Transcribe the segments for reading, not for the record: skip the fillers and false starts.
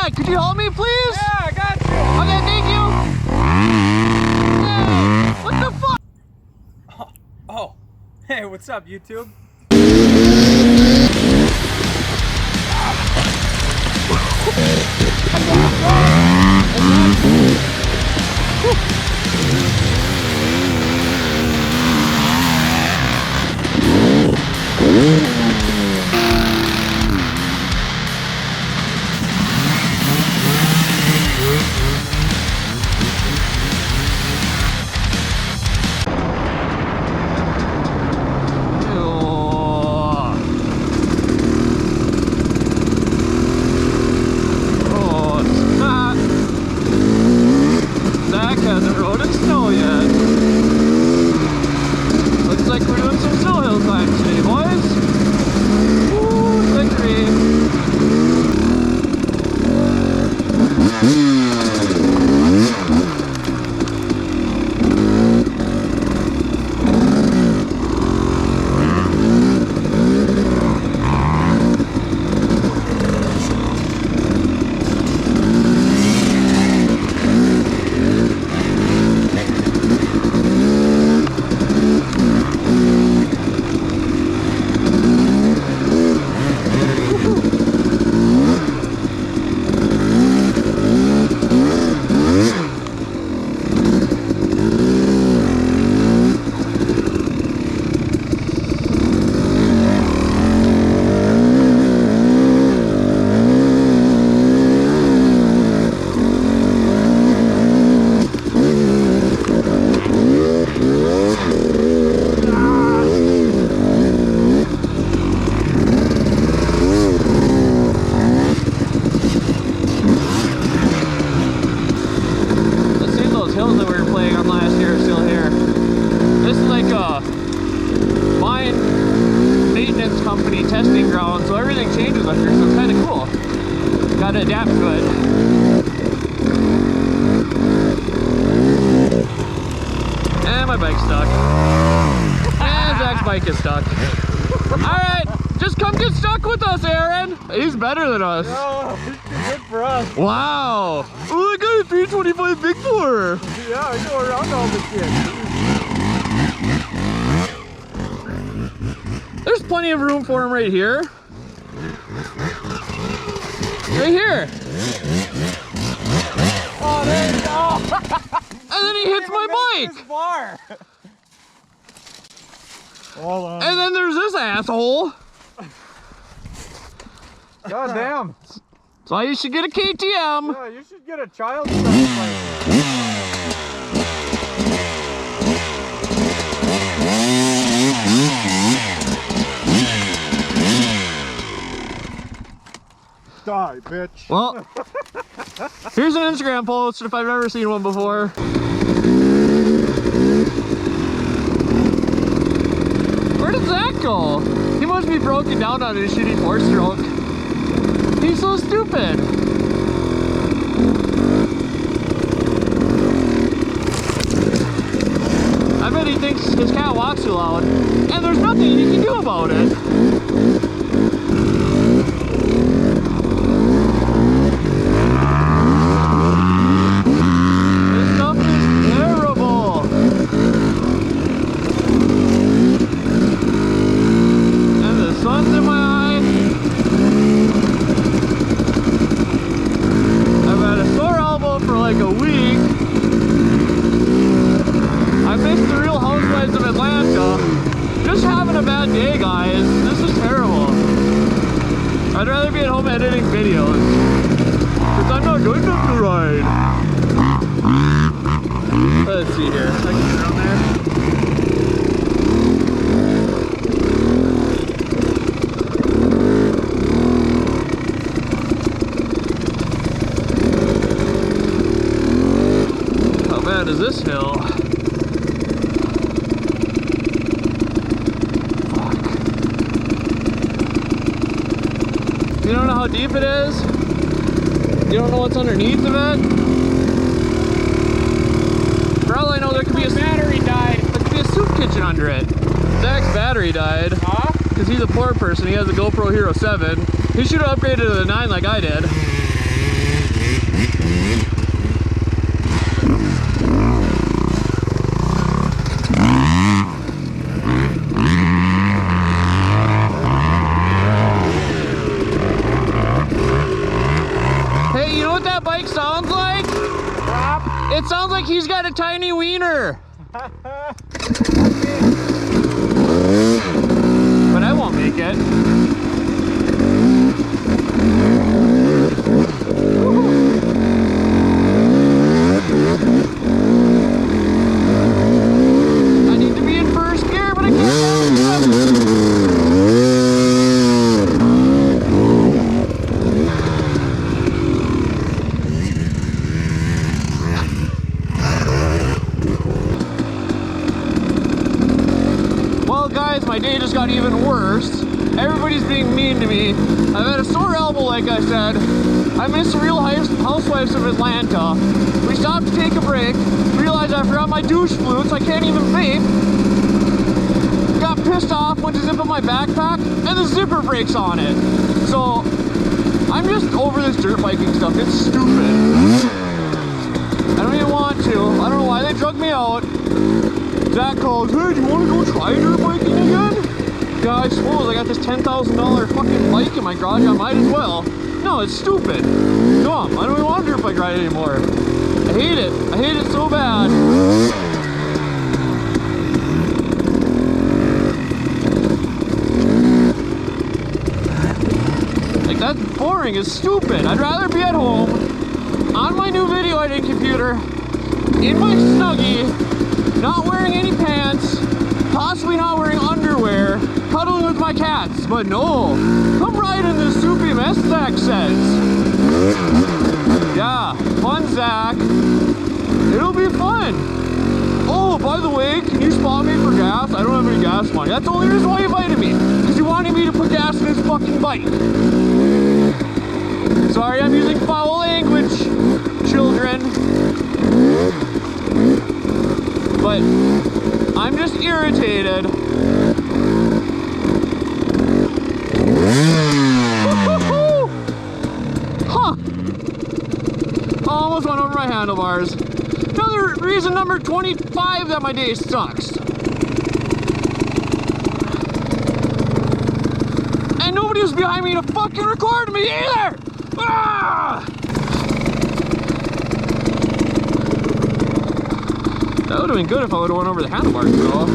Zach, could you help me, please? Yeah, I got you. Okay, thank you. Hey, what the fuck? Oh, hey, what's up, YouTube? Hasn't rode in snow yet. Looks like we're doing some snow hill climbs today, boys. Woo, victory. Hills that we were playing on last year are still here. This is like a mine maintenance company testing ground, so everything changes up here, so it's kind of cool. Gotta adapt to it. And my bike's stuck. And Zach's bike is stuck. Alright, just come get stuck with us, Aaron. He's better than us. No, he's too good for us. Wow. Oh, I got a 325 Big Four. Yeah, I go around all the shit. There's plenty of room for him right here. Right here. Oh, there you go. And then he hits my bike. Hold on. And then there's this asshole. God damn. So you should get a KTM. Yeah, you should get a child stuff like Die, bitch. Well, here's an Instagram post if I've ever seen one before. Where did Zach go? He must be broken down on his shitty 4-stroke. He's so stupid. I bet he thinks his cat walks too loud, and there's nothing you can do about it. This stuff is terrible. And the sun's in my eye. I've had a sore elbow for like a week. I missed the Real Housewives of Atlanta. Just having a bad day, guys. This is terrible. I'd rather be at home editing videos. Because I'm not good enough to ride. Let's see here. I can get around there. How bad is this hill? You don't know how deep it is? You don't know what's underneath of it? For all I know, there could be a battery died. There could be a soup kitchen under it. Zach's battery died. Huh? Because he's a poor person. He has a GoPro Hero 7. He should have upgraded to the 9 like I did. Hey, you know what that bike sounds like? It sounds like he's got a tiny wiener. But I won't make it. I need to be in first gear, but I can't. Well, guys, my day just got even worse. Everybody's being mean to me. I've had a sore elbow, like I said. I miss the Real Housewives of Atlanta. We stopped to take a break. Realized I forgot my douche flutes. I can't even vape. Got pissed off, went to zip up my backpack, and the zipper breaks on it. So, I'm just over this dirt biking stuff. It's stupid. I don't even want to. I don't know why they drug me out. Zach calls, hey, do you want to go try dirt biking again? Yeah, I suppose. I got this $10,000 fucking bike in my garage. I might as well. No, it's stupid. Dumb. I don't even want to dirt bike ride anymore. I hate it. I hate it so bad. Like, that's boring. It's stupid. I'd rather be at home on my new video editing computer in my Snuggie, not wearing any pants, possibly not wearing underwear, cuddling with my cats. But no, come ride in this soupy mess, Zach says. Yeah, fun, Zach. It'll be fun. Oh, by the way, can you spot me for gas? I don't have any gas money. That's the only reason why you invited me, because you wanted me to put gas in this fucking bike. Sorry, I'm using foul language, children. But I'm just irritated. Huh. Almost went over my handlebars. Another reason number 25 that my day sucks. And nobody was behind me to fucking record me either! Ah! That would have been good if I would have went over the handlebars, though.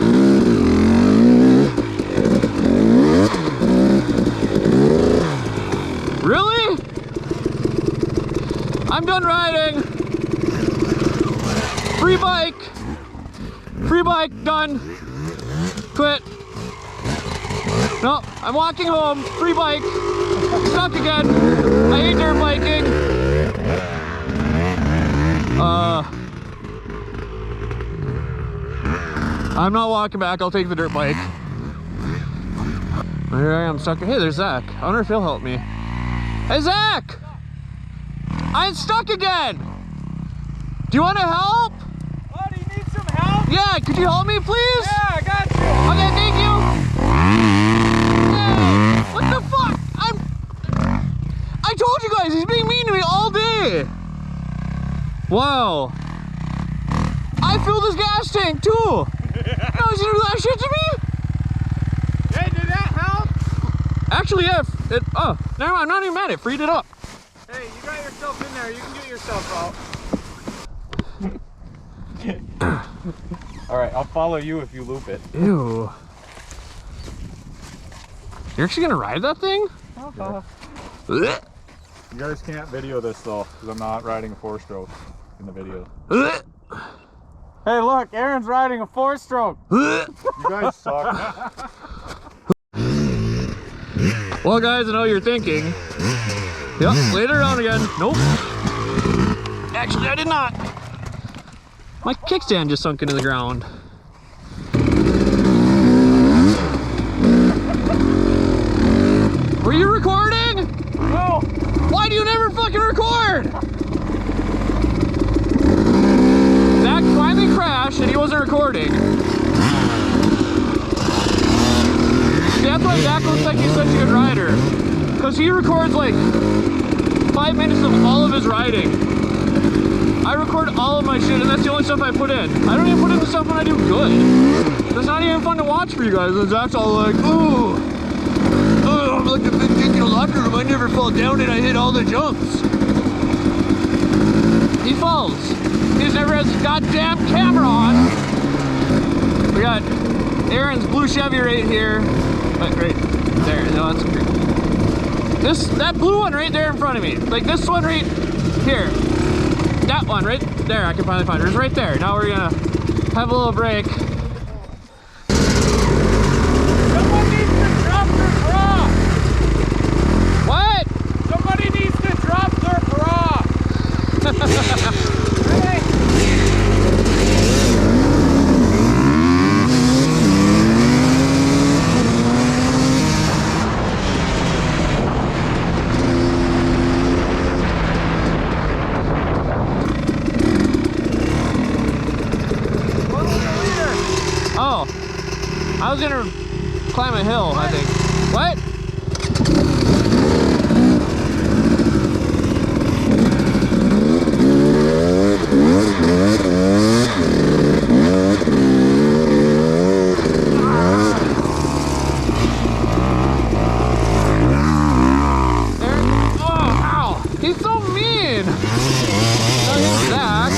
Really? I'm done riding. Free bike. Free bike, done. Quit. No, I'm walking home. Free bike. Stuck again. I hate dirt biking. I'm not walking back. I'll take the dirt bike. Here I am stuck. Hey, there's Zach. I wonder if he'll help me. Hey, Zach! I'm stuck again! Do you want to help? Oh, do you need some help? Yeah, could you help me, please? Yeah, I got you. Okay, thank you. Hey, what the fuck? I told you guys, he's being mean to me all day. Wow. I filled his gas tank too. Now he's gonna do that shit to me? Hey, did that help? Actually, yeah. Oh, never mind. I'm not even mad. It freed it up. Hey, you got yourself in there. You can get yourself out. All right, I'll follow you if you loop it. Ew. You're actually gonna ride that thing? Yeah. You guys can't video this though, because I'm not riding a 4-stroke in the video. Hey, look, Aaron's riding a 4-stroke. You guys suck. Well, guys, I know you're thinking. Yep, laid it down again. Nope. Actually, I did not. My kickstand just sunk into the ground. Were you recording? No. Why do you never fucking record? Zach finally crashed and he wasn't recording. See, that's why Zach looks like he's such a good rider. Because he records like 5 minutes of all of his riding. I record all of my shit and that's the only stuff I put in. I don't even put in the stuff when I do good. It's not even fun to watch for you guys. And Zach's all like, ooh. I'm like a big kid in a locker room. I never fall down and I hit all the jumps. He falls. He just never has his goddamn camera on. We got Aaron's blue Chevy right here. Right there. No, that's great. That blue one right there in front of me. Like this one right here. That one right there. I can finally find her. It's right there. Now we're gonna have a little break. Someone needs to drop their bra. What? Somebody needs to drop their bra. Hey. Oh, I was gonna climb a hill, I think. What? Oh, ow! He's so mean! No, he's Zach.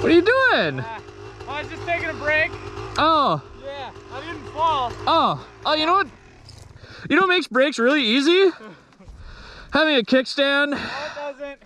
What are you doing? I was just taking a break. Oh. Yeah, I didn't fall. Oh. Oh, you know what? You know what makes brakes really easy? Having a kickstand. No, it doesn't.